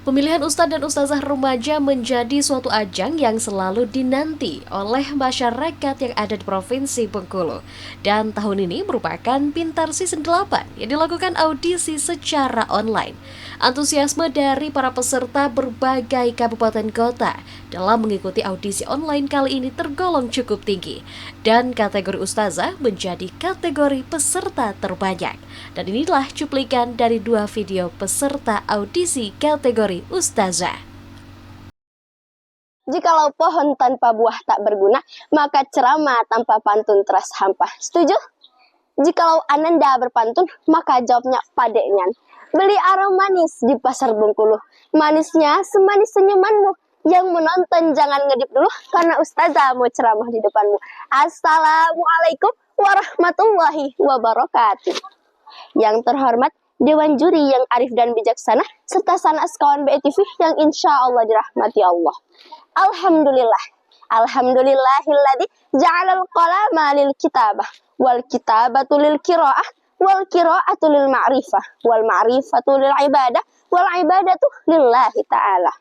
Pemilihan ustadz dan ustazah remaja menjadi suatu ajang yang selalu dinanti oleh masyarakat yang ada di Provinsi Bengkulu. Dan tahun ini merupakan Pintar Season 8 yang dilakukan audisi secara online. Antusiasme dari para peserta berbagai kabupaten kota dalam mengikuti audisi online kali ini tergolong cukup tinggi. Dan kategori ustazah menjadi kategori peserta terbanyak. Dan inilah cuplikan dari 2 video peserta audisi kategori ustazah. Jikalau pohon tanpa buah tak berguna, maka ceramah tanpa pantun terasa hampa. Setuju? Jikalau Ananda berpantun, maka jawabnya padeknya. Beli arang manis di pasar Bengkulu. Manisnya semanis senyumanmu. Yang menonton jangan ngedip dulu, karena ustazah mau ceramah di depanmu. Assalamualaikum warahmatullahi wabarakatuh. Yang terhormat Dewan Juri yang arif dan bijaksana, serta sanak sekawan BETV yang insya Allah dirahmati Allah. Alhamdulillah. Alhamdulillahilladzi ja'alal qalama lil kitabah, wal kitabatu lil qiraah, wal qiraatu lil ma'rifah, wal ma'rifatu lil ibadah, wal ibadatu lillahi ta'ala.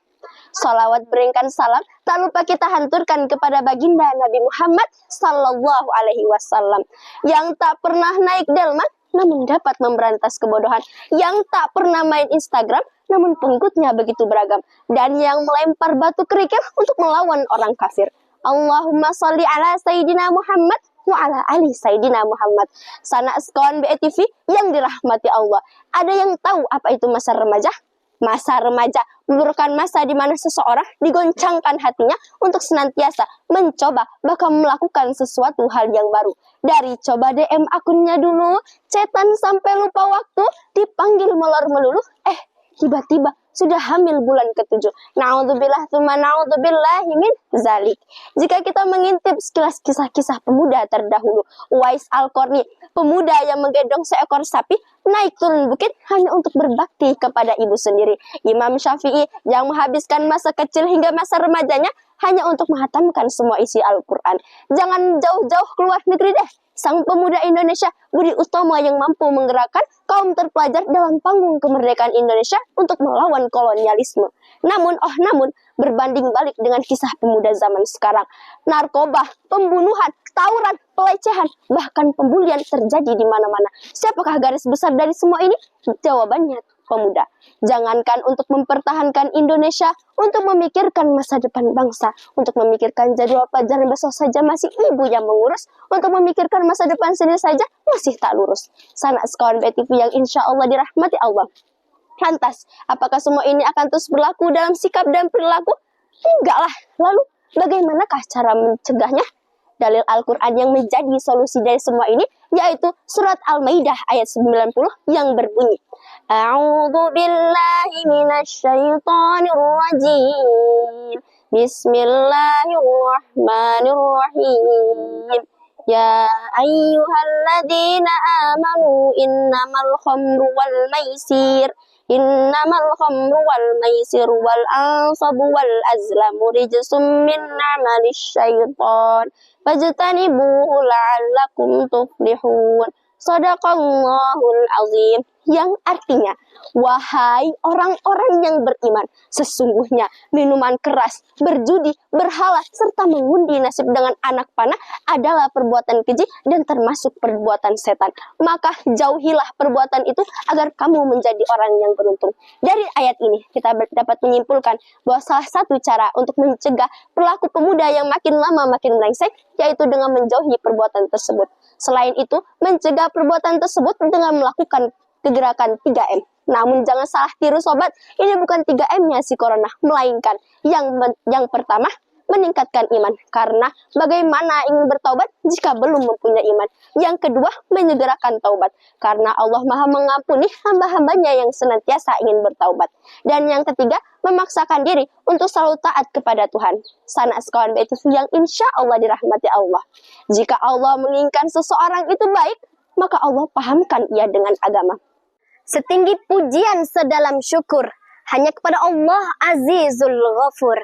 Salawat beringkan salam, tak lupa kita hanturkan kepada baginda Nabi Muhammad sallallahu alaihi wasallam yang tak pernah naik delman namun dapat memberantas kebodohan, yang tak pernah main Instagram namun pengikutnya begitu beragam, dan yang melempar batu kerikil untuk melawan orang kafir. Allahumma sholli ala Sayyidina Muhammad wa ala ali Sayyidina Muhammad. Sanak sekawan BETV yang dirahmati Allah, ada yang tahu apa itu masa remaja? Masa remaja merupakan masa di mana seseorang digoncangkan hatinya untuk senantiasa mencoba bahkan melakukan sesuatu hal yang baru. Dari coba DM akunnya dulu, chatan sampai lupa waktu, dipanggil molor melulu, tiba-tiba sudah hamil bulan ke-7. Na'udzubillah tsumma na'udzubillahi min zalik. Jika kita mengintip sekilas kisah-kisah pemuda terdahulu, Uwais Al-Qarni, pemuda yang menggendong seekor sapi naik turun bukit hanya untuk berbakti kepada ibu sendiri. Imam Syafi'i yang menghabiskan masa kecil hingga masa remajanya hanya untuk menghatamkan semua isi Al-Quran. Jangan jauh-jauh keluar negeri deh. Sang pemuda Indonesia, Budi Utomo, yang mampu menggerakkan kaum terpelajar dalam panggung kemerdekaan Indonesia untuk melawan kolonialisme. Namun, berbanding balik dengan kisah pemuda zaman sekarang, narkoba, pembunuhan, tawuran, pelecehan, bahkan pembulian terjadi di mana-mana. Siapakah garis besar dari semua ini? Jawabannya pemuda. Jangankan untuk mempertahankan Indonesia, untuk memikirkan masa depan bangsa, untuk memikirkan jadwal pelajaran besok saja masih ibu yang mengurus, untuk memikirkan masa depan sendiri saja masih tak lurus. Sanak sekawan BETV yang insya Allah dirahmati Allah. Lantas, apakah semua ini akan terus berlaku dalam sikap dan perilaku? Enggak lah. Lalu, bagaimanakah cara mencegahnya? Dalil Al-Quran yang menjadi solusi dari semua ini yaitu surat Al-Maidah ayat 90 yang berbunyi, A'udzu billahi minasyaitonir rajim. Bismillahirrahmanirrahim. Ya ayyuhalladzina amanu innamal khamru wal maisir wal ansabu wal azlamu rijsum min amalis syaitan fajtanibuhu la'allakum tuflihun. Shadaqallahul azim, yang artinya, wahai orang-orang yang beriman, sesungguhnya minuman keras, berjudi, berhala, serta mengundi nasib dengan anak panah adalah perbuatan keji dan termasuk perbuatan setan. Maka jauhilah perbuatan itu agar kamu menjadi orang yang beruntung. Dari ayat ini kita dapat menyimpulkan bahwa salah satu cara untuk mencegah perilaku pemuda yang makin lama makin melengsek yaitu dengan menjauhi perbuatan tersebut. Selain itu, mencegah perbuatan tersebut dengan melakukan kegerakan 3M. Namun jangan salah tiru sobat, ini bukan 3M-nya si corona, melainkan yang pertama, meningkatkan iman. Karena bagaimana ingin bertaubat jika belum mempunyai iman. Yang kedua, menyegerakan taubat. Karena Allah Maha mengampuni hamba-hambanya yang senantiasa ingin bertaubat. Dan yang ketiga, memaksakan diri untuk selalu taat kepada Tuhan. Sanak sekawan BETV yang insya Allah dirahmati Allah. Jika Allah menginginkan seseorang itu baik, maka Allah pahamkan ia dengan agama. Setinggi pujian sedalam syukur hanya kepada Allah Azizul Ghafur.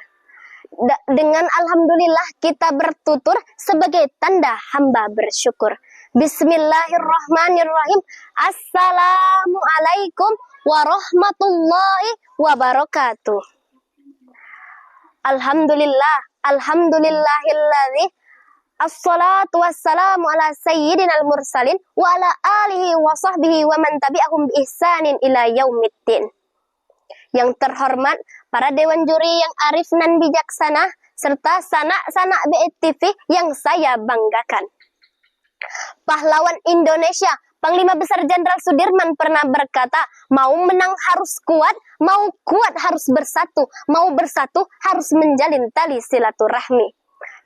Dengan alhamdulillah kita bertutur sebagai tanda hamba bersyukur. Bismillahirrahmanirrahim. Assalamualaikum warahmatullahi wabarakatuh. Alhamdulillahilladzi assalatu wassalamu ala sayyidinal mursalin wa ala alihi wa sahbihi wa man tabi'ahum bi ihsanin ila yaumiddin. Yang terhormat para dewan juri yang arif dan bijaksana serta sanak-sanak BETV yang saya banggakan. Pahlawan Indonesia, Panglima Besar Jenderal Sudirman pernah berkata, mau menang harus kuat, mau kuat harus bersatu, mau bersatu harus menjalin tali silaturahmi.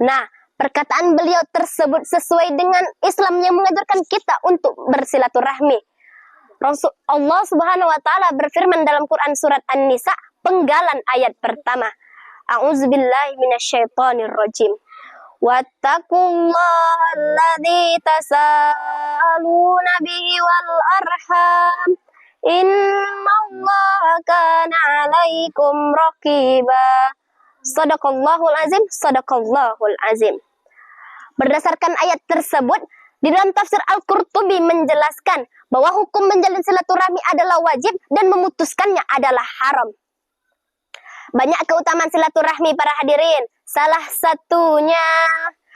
Nah, perkataan beliau tersebut sesuai dengan Islam yang mengajarkan kita untuk bersilaturahmi. Allah Subhanahu wa taala berfirman dalam Quran surat An-Nisa, penggalan ayat pertama. A'udzubillahi minasyaitonirrajim. Wattaqullaha alladzi tasaaluna bihi wal arham. Innallaha kana 'alaikum raqiba. Shadaqallahul azim, shadaqallahul azim. Berdasarkan ayat tersebut, di dalam tafsir Al-Qurtubi menjelaskan bahwa hukum menjalin silaturahmi adalah wajib dan memutuskannya adalah haram. Banyak keutamaan silaturahmi para hadirin. Salah satunya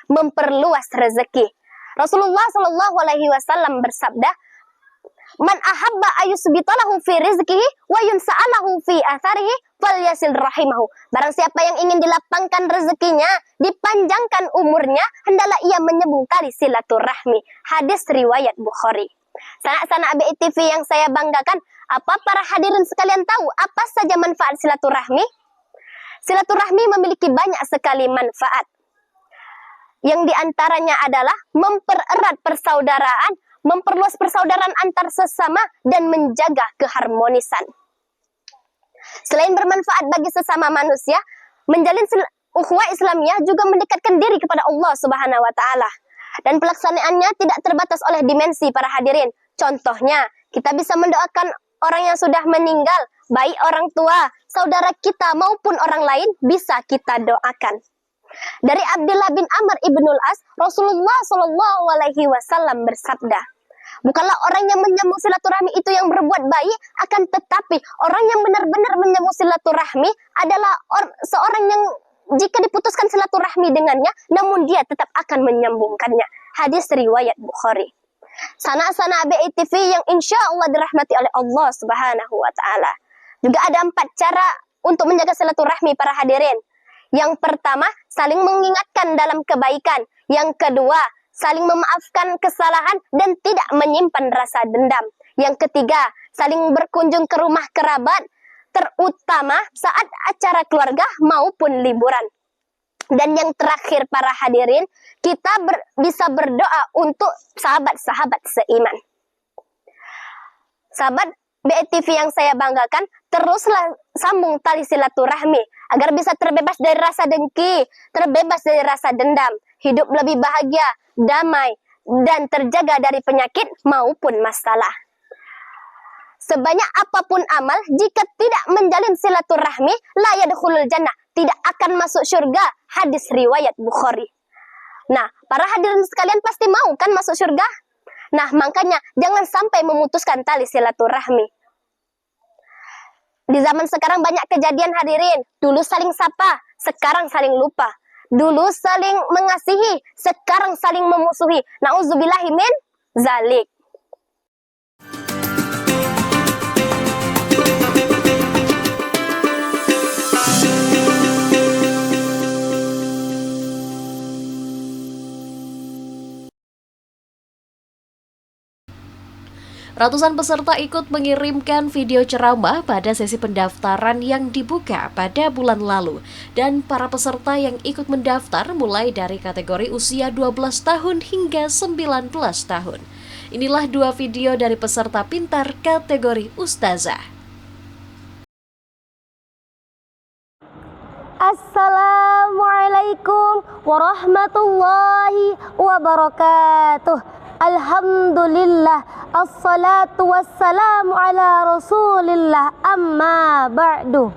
memperluas rezeki. Rasulullah Shallallahu Alaihi Wasallam bersabda, "Man ahabba ayusbitalahu fi rizqihi wa yunsa'alahu fi atharihi falyasil rahimahu." Barang siapa yang ingin dilapangkan rezekinya, dipanjangkan umurnya, hendaklah ia menyambung tali silaturahmi. Hadis riwayat Bukhari. Sanak-sanak BETV yang saya banggakan, apa para hadirin sekalian tahu apa saja manfaat silaturahmi? Silaturahmi memiliki banyak sekali manfaat. Yang diantaranya adalah mempererat persaudaraan, memperluas persaudaraan antar sesama, dan menjaga keharmonisan. Selain bermanfaat bagi sesama manusia, menjalin ukhuwah Islamiyah juga mendekatkan diri kepada Allah Subhanahu wa taala. Dan pelaksanaannya tidak terbatas oleh dimensi para hadirin. Contohnya, kita bisa mendoakan orang yang sudah meninggal, baik orang tua, saudara kita maupun orang lain bisa kita doakan. Dari Abdullah bin Amr ibnul As, Rasulullah Shallallahu Alaihi Wasallam bersabda, bukanlah orang yang menyambung silaturahmi itu yang berbuat baik, akan tetapi orang yang benar-benar menyambung silaturahmi adalah seorang yang jika diputuskan silaturahmi dengannya, namun dia tetap akan menyambungkannya. Hadis riwayat Bukhari. Sanak-sanak BETV yang insya Allah dirahmati oleh Allah Subhanahu wa taala. Juga ada 4 cara untuk menjaga silaturahmi para hadirin. Yang pertama, saling mengingatkan dalam kebaikan. Yang kedua, saling memaafkan kesalahan dan tidak menyimpan rasa dendam. Yang ketiga, saling berkunjung ke rumah kerabat, terutama saat acara keluarga maupun liburan. Dan yang terakhir para hadirin, kita bisa berdoa untuk sahabat-sahabat seiman. Sahabat BETV yang saya banggakan, teruslah sambung tali silaturahmi agar bisa terbebas dari rasa dengki, terbebas dari rasa dendam, hidup lebih bahagia, damai, dan terjaga dari penyakit maupun masalah. Sebanyak apapun amal, jika tidak menjalin silaturahmi, la yadkhulul jannah, tidak akan masuk surga. Hadis riwayat Bukhari. Nah, para hadirin sekalian pasti mau kan masuk surga? Nah, makanya jangan sampai memutuskan tali silaturahmi. Di zaman sekarang banyak kejadian hadirin. Dulu saling sapa, sekarang saling lupa. Dulu saling mengasihi, sekarang saling memusuhi. Nauzubillahi min zalik. Ratusan peserta ikut mengirimkan video ceramah pada sesi pendaftaran yang dibuka pada bulan lalu. Dan para peserta yang ikut mendaftar mulai dari kategori usia 12 tahun hingga 19 tahun. Inilah 2 video dari peserta pintar kategori Ustazah. Assalamualaikum warahmatullahi wabarakatuh. Alhamdulillah, assalatu wassalamu ala rasulillah, amma ba'du.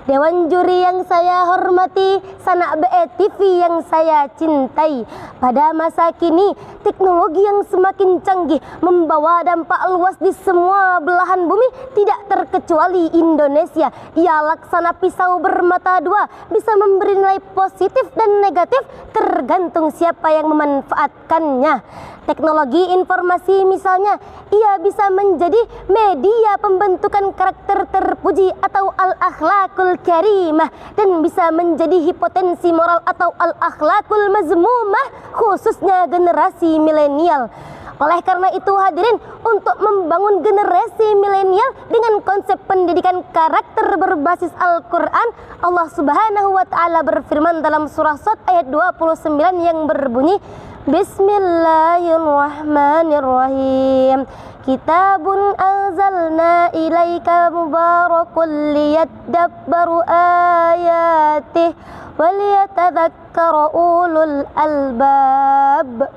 Dewan juri yang saya hormati, sanak BE TV yang saya cintai. Pada masa kini, teknologi yang semakin canggih membawa dampak luas di semua belahan bumi, tidak terkecuali Indonesia. Ia laksana pisau bermata dua, bisa memberi nilai positif dan negatif tergantung siapa yang memanfaatkannya. Teknologi informasi misalnya, ia bisa menjadi media pembentukan karakter terpuji atau al-akhlakul karimah, dan bisa menjadi hipotensi moral atau al-akhlakul mazmumah, khususnya generasi milenial. Oleh karena itu hadirin, untuk membangun generasi milenial dengan konsep pendidikan karakter berbasis Al-Quran, Allah Subhanahu wa Ta'ala berfirman dalam surah Shad ayat 29 yang berbunyi, Bismillahirrahmanirrahim. Kitabun anzalna ilaika mubarakun liyadabbaru ayatih waliyatadzakkara ulul albab.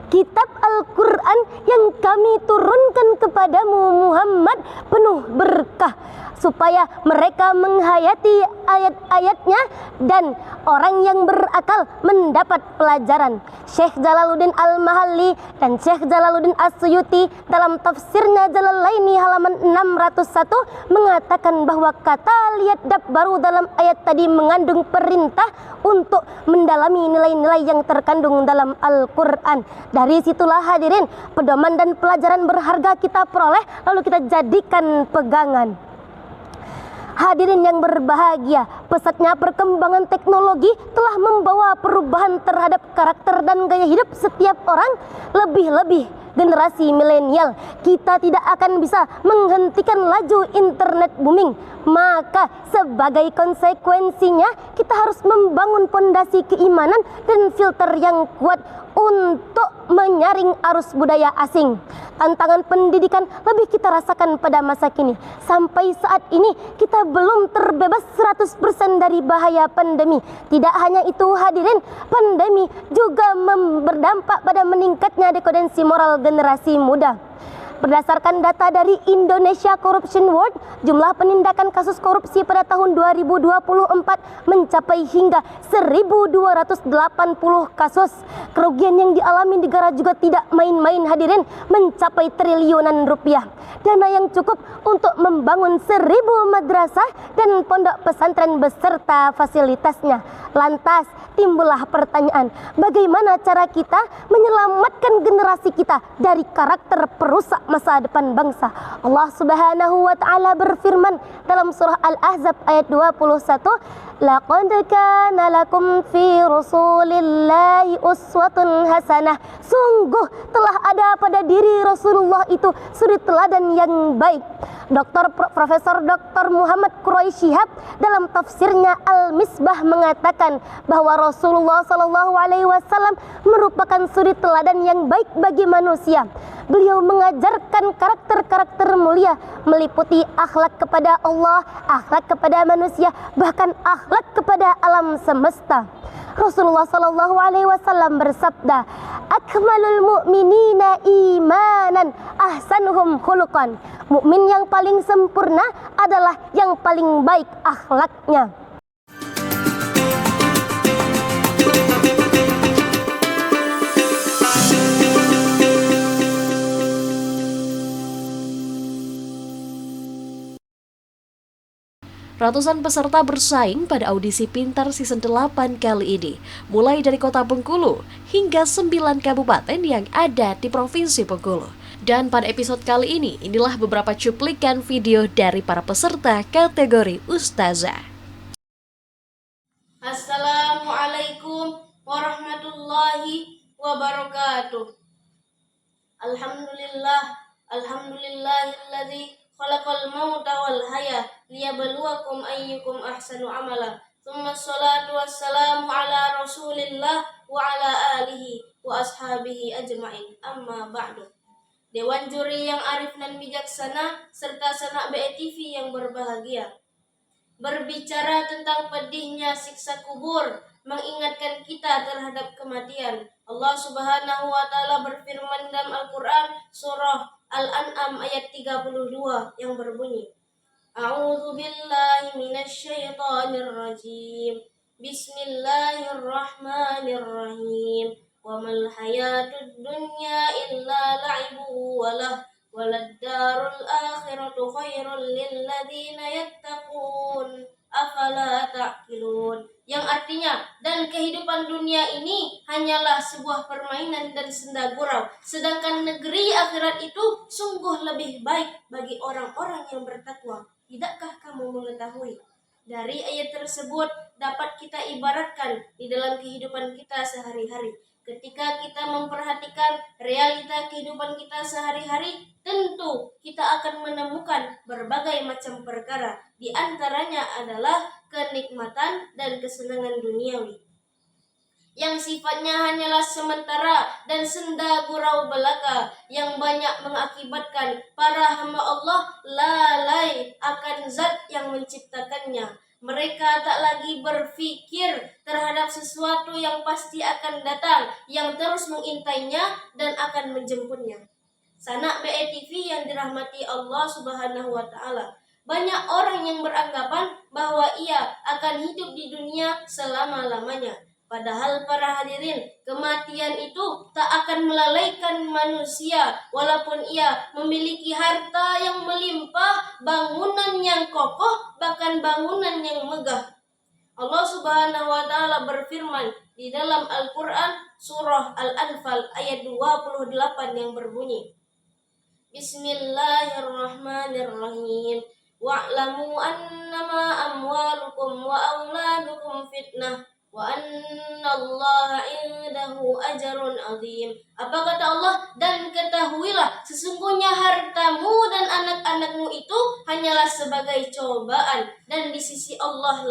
Kitab Al-Quran yang kami turunkan kepadamu Muhammad penuh berkah, supaya mereka menghayati ayat-ayatnya dan orang yang berakal mendapat pelajaran. Syekh Jalaluddin Al-Mahalli dan Syekh Jalaluddin As-Suyuti dalam tafsirnya Jalalaini halaman 601 mengatakan bahwa kata liyadab baru dalam ayat tadi mengandung perintah untuk mendalami nilai-nilai yang terkandung dalam Al-Quran. Dari situlah hadirin, pedoman dan pelajaran berharga kita peroleh, lalu kita jadikan pegangan. Hadirin yang berbahagia, pesatnya perkembangan teknologi telah membawa perubahan terhadap karakter dan gaya hidup setiap orang, lebih-lebih generasi milenial. Kita tidak akan bisa menghentikan laju internet booming, maka sebagai konsekuensinya kita harus membangun fondasi keimanan dan filter yang kuat untuk menyaring arus budaya asing. Tantangan pendidikan lebih kita rasakan pada masa kini. Sampai saat ini kita belum terbebas 100% dari bahaya pandemi. Tidak hanya itu hadirin, pandemi juga berdampak pada meningkatnya dekadensi moral generasi muda. Berdasarkan data dari Indonesia Corruption Watch, jumlah penindakan kasus korupsi pada tahun 2024 mencapai hingga 1.280 kasus. Kerugian yang dialami negara juga tidak main-main hadirin, mencapai triliunan rupiah. Dana yang cukup untuk membangun 1.000 madrasah dan pondok pesantren beserta fasilitasnya. Lantas timbullah pertanyaan, bagaimana cara kita menyelamatkan generasi kita dari karakter perusak masa depan bangsa? Allah Subhanahu wa Ta'ala berfirman dalam surah Al-Ahzab ayat 21, Laqad kana lakum fi Rasulillahi uswatun hasanah. Sungguh telah ada pada diri Rasulullah itu suri teladan yang baik. Profesor Dr. Muhammad Quraisy Shihab dalam tafsirnya Al-Misbah mengatakan bahwa Rasulullah SAW merupakan suri teladan yang baik bagi manusia. Beliau mengajarkan karakter-karakter mulia, meliputi akhlak kepada Allah, akhlak kepada manusia, bahkan akhlak kepada alam semesta. Rasulullah SAW bersabda, Akmalul mu'minina imanan ahsanuhum khuluqan. Mukmin yang paling sempurna adalah yang paling baik akhlaknya. Ratusan peserta bersaing pada audisi Pintar Season 8 kali ini, mulai dari kota Bengkulu hingga 9 kabupaten yang ada di Provinsi Bengkulu. Dan pada episode kali ini, inilah beberapa cuplikan video dari para peserta kategori Ustazah. Assalamualaikum warahmatullahi wabarakatuh. Alhamdulillahilladzi khalaqal mauta wal haya liyabluwakum ayyukum ahsanu amala. Tsumma sholatu wassalamu ala Rasulillah wa ala alihi wa ashabihi ajmain. Amma ba'du. Dewan juri yang arif dan bijaksana serta sanak BETV yang berbahagia, berbicara tentang pedihnya siksa kubur, mengingatkan kita terhadap kematian. Allah Subhanahu wa Ta'ala berfirman dalam Al-Quran surah Al-An'am ayat 32 yang berbunyi, A'udzu billahi minasy syaithanir rajim. Bismillahirrahmanirrahim. Wa mal hayatud dunya illa la'ibu walad darul akhiratu khairul lil ladzina yattaqun afala ta'qilun. Yang artinya, dan kehidupan dunia ini hanyalah sebuah permainan dan senda gurau, sedangkan negeri akhirat itu sungguh lebih baik bagi orang-orang yang bertakwa. Tidakkah kamu mengetahui? Dari ayat tersebut dapat kita ibaratkan di dalam kehidupan kita sehari-hari. Ketika kita memperhatikan realita kehidupan kita sehari-hari, tentu kita akan menemukan berbagai macam perkara. Di antaranya adalah kenikmatan dan kesenangan duniawi yang sifatnya hanyalah sementara dan senda gurau belaka, yang banyak mengakibatkan para hamba Allah lalai akan zat yang menciptakannya. Mereka tak lagi berfikir terhadap sesuatu yang pasti akan datang, yang terus mengintainya dan akan menjemputnya. Sanak BETV yang dirahmati Allah Subhanahu wa Ta'ala, banyak orang yang beranggapan bahwa ia akan hidup di dunia selama-lamanya. Padahal para hadirin, kematian itu tak akan melalaikan manusia walaupun ia memiliki harta yang melimpah, bangunan yang kokoh, bahkan bangunan yang megah. Allah Subhanahu wa Ta'ala berfirman di dalam Al-Qur'an surah Al-Anfal ayat 28 yang berbunyi, Bismillahirrahmanirrahim. Wa'lamu annama amwalukum wa auladukum fitnah wa annallaha indahu ajrun azim. Apa kata Allah? Dan ketahuilah, sesungguhnya hartamu dan anak-anakmu itu hanyalah sebagai cobaan, dan di sisi Allah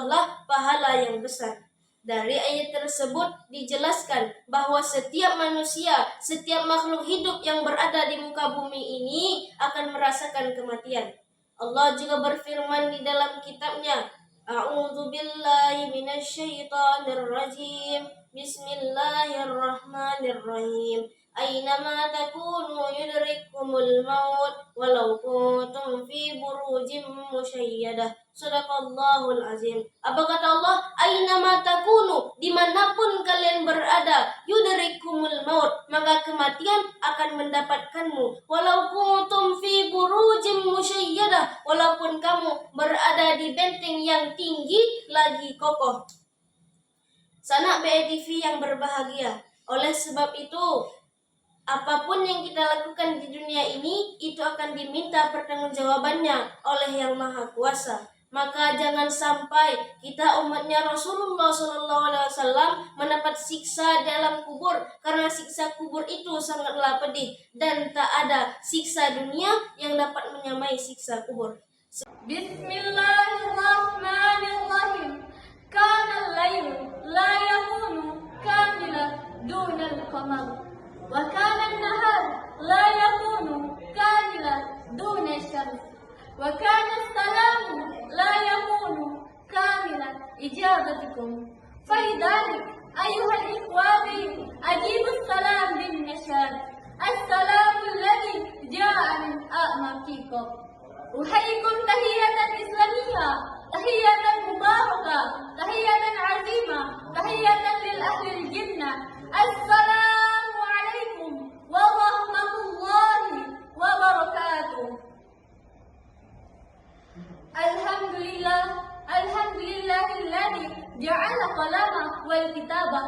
lah pahala yang besar. Dari ayat tersebut dijelaskan bahwa setiap manusia, setiap makhluk hidup yang berada di muka bumi ini akan merasakan kematian. Allah juga berfirman di dalam kitabnya, A'udzu billahi minasy syaithanir rajim. Bismillahirrahmanirrahim. Aynama takunu yudrikumul maut walau kuntum fi burujim musyayyadah. Shadaqallahul azim. Apa kata Allah? Aynama takunu, dimanapun kalian berada, yudrikumul maut, maka kematian akan mendapatkanmu. Walau kuntum fi burujim musyayyadah, walaupun kamu berada di benteng yang tinggi lagi kokoh. Sanak BETV yang berbahagia, oleh sebab itu apapun yang kita lakukan di dunia ini, itu akan diminta pertanggungjawabannya oleh Yang Maha Kuasa. Maka jangan sampai kita umatnya Rasulullah SAW mendapat siksa dalam kubur, karena siksa kubur itu sangatlah pedih dan tak ada siksa dunia yang dapat menyamai siksa kubur. Bismillahirrahmanirrahim. Kana al-layl la yakunu kamila duna al-qamar. وكان النهار لا يكون كاملا دون الشمس وكان السلام لا يكون كاملا إجابتكم فلذلك أيها الإخوة أجيبوا السلام بالنشاط السلام الذي جاء من أعماقكم أحييكم تحية إسلامية تحية مباركة تحية عظيمة تحية للأهل الجنة السلام عليكم ورحمة الله وبركاته. الحمد لله الذي جعل قلم والكتابة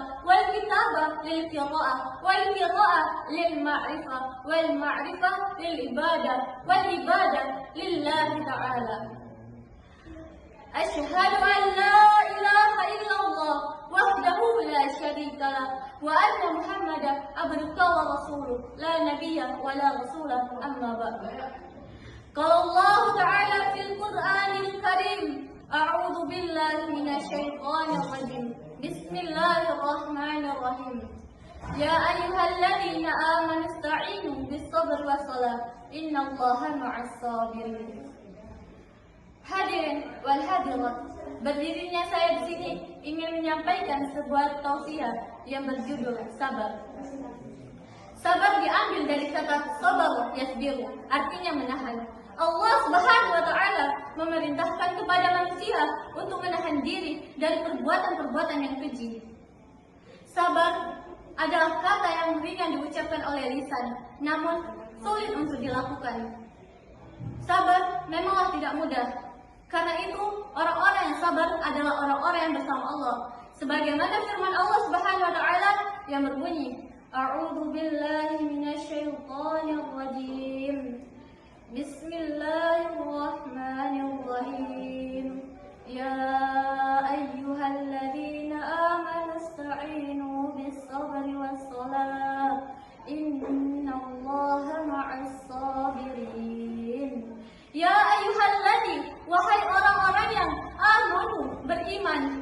للقراءة والقراءة للمعرفة والمعرفة للعبادة والعبادة لله تعالى. أشهد أن لا إله إلا الله وحده لا شريك له وأن محمدا عبده ورسوله لا نبي ولا رسول أما بعد. قال الله تعالى في القرآن الكريم أعوذ بالله من الشيطان الرجيم بسم الله الرحمن الرحيم يا أيها الذين آمنوا استعينوا بالصبر والصلاة إن الله مع الصابرين. Hadirin wal hadirat, berdirinya saya di sini ingin menyampaikan sebuah tausiah yang berjudul sabar. Sabar diambil dari kata sabar yasbiru, artinya menahan. Allah Subhanahu wa taala memerintahkan kepada manusia untuk menahan diri dari perbuatan-perbuatan yang keji. Sabar adalah kata yang ringan diucapkan oleh lisan, namun sulit untuk dilakukan. Sabar memanglah tidak mudah. Karena itu, orang-orang yang sabar adalah orang-orang yang bersama Allah. Sebagaimana firman Allah Subhanahu wa taala yang berbunyi, A'udzu billahi minasyaitonir rajim. Bismillahirrahmanirrahim. Ya ayyuhalladzina amanu ista'inu bis-sabri was-salat. Innallaha ma'as sabirin. Ya ayyuhalladzi, wahai orang-orang yang amanu, beriman,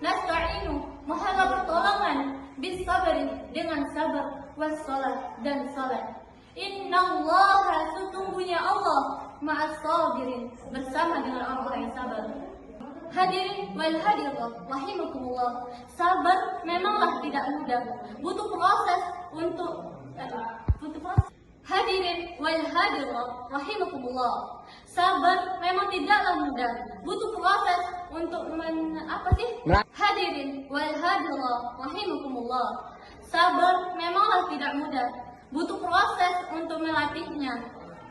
nasta'inu, mohonlah pertolongan, bis-sabri, dengan sabar, was-salat, dan salat. Innallaha, sesungguhnya Allah, ma'as sabirin, bersama dengan orang-orang yang sabar. Hadirin wal hadirat rahimakumullah, sabar memanglah tidak mudah, butuh proses. Hadirin wal hadirat rahimakumullah, sabar memang tidaklah mudah, butuh proses untuk Hadirin wal hadirat rahimakumullah, sabar memanglah tidak mudah, butuh proses untuk melatihnya,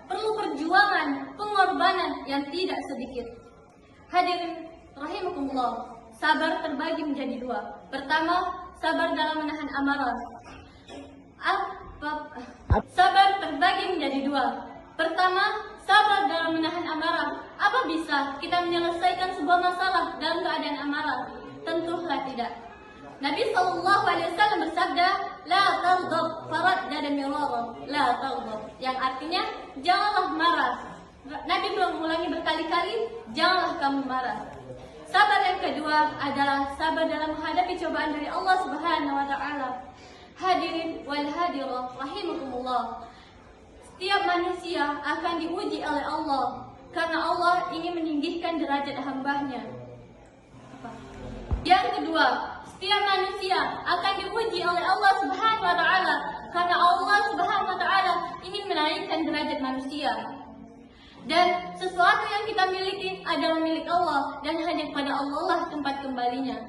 perlu perjuangan, pengorbanan yang tidak sedikit. Hadirin rahimakumullah, sabar terbagi menjadi dua. Pertama, sabar dalam menahan amarah. Sabar terbagi menjadi dua. Pertama, sabar dalam menahan amarah. Apa bisa kita menyelesaikan sebuah masalah dalam keadaan amarah? Tentulah tidak. Nabi SAW bersabda, La taghdab faraddada mirara, la taghdab, yang artinya janganlah marah. Nabi mengulangi berkali-kali, janganlah kamu marah. Sabar yang kedua adalah sabar dalam menghadapi cobaan dari Allah Subhanahu wa taala. Hadirin wal hadirat rahimakumullah, setiap manusia akan diuji oleh Allah karena Allah ingin meninggikan derajat hambanya. Yang kedua, setiap manusia akan diuji oleh Allah Subhanahu wa taala karena Allah Subhanahu wa taala ingin menaikkan derajat manusia. Dan sesuatu yang kita miliki adalah milik Allah dan hanya kepada Allah lah tempat kembalinya.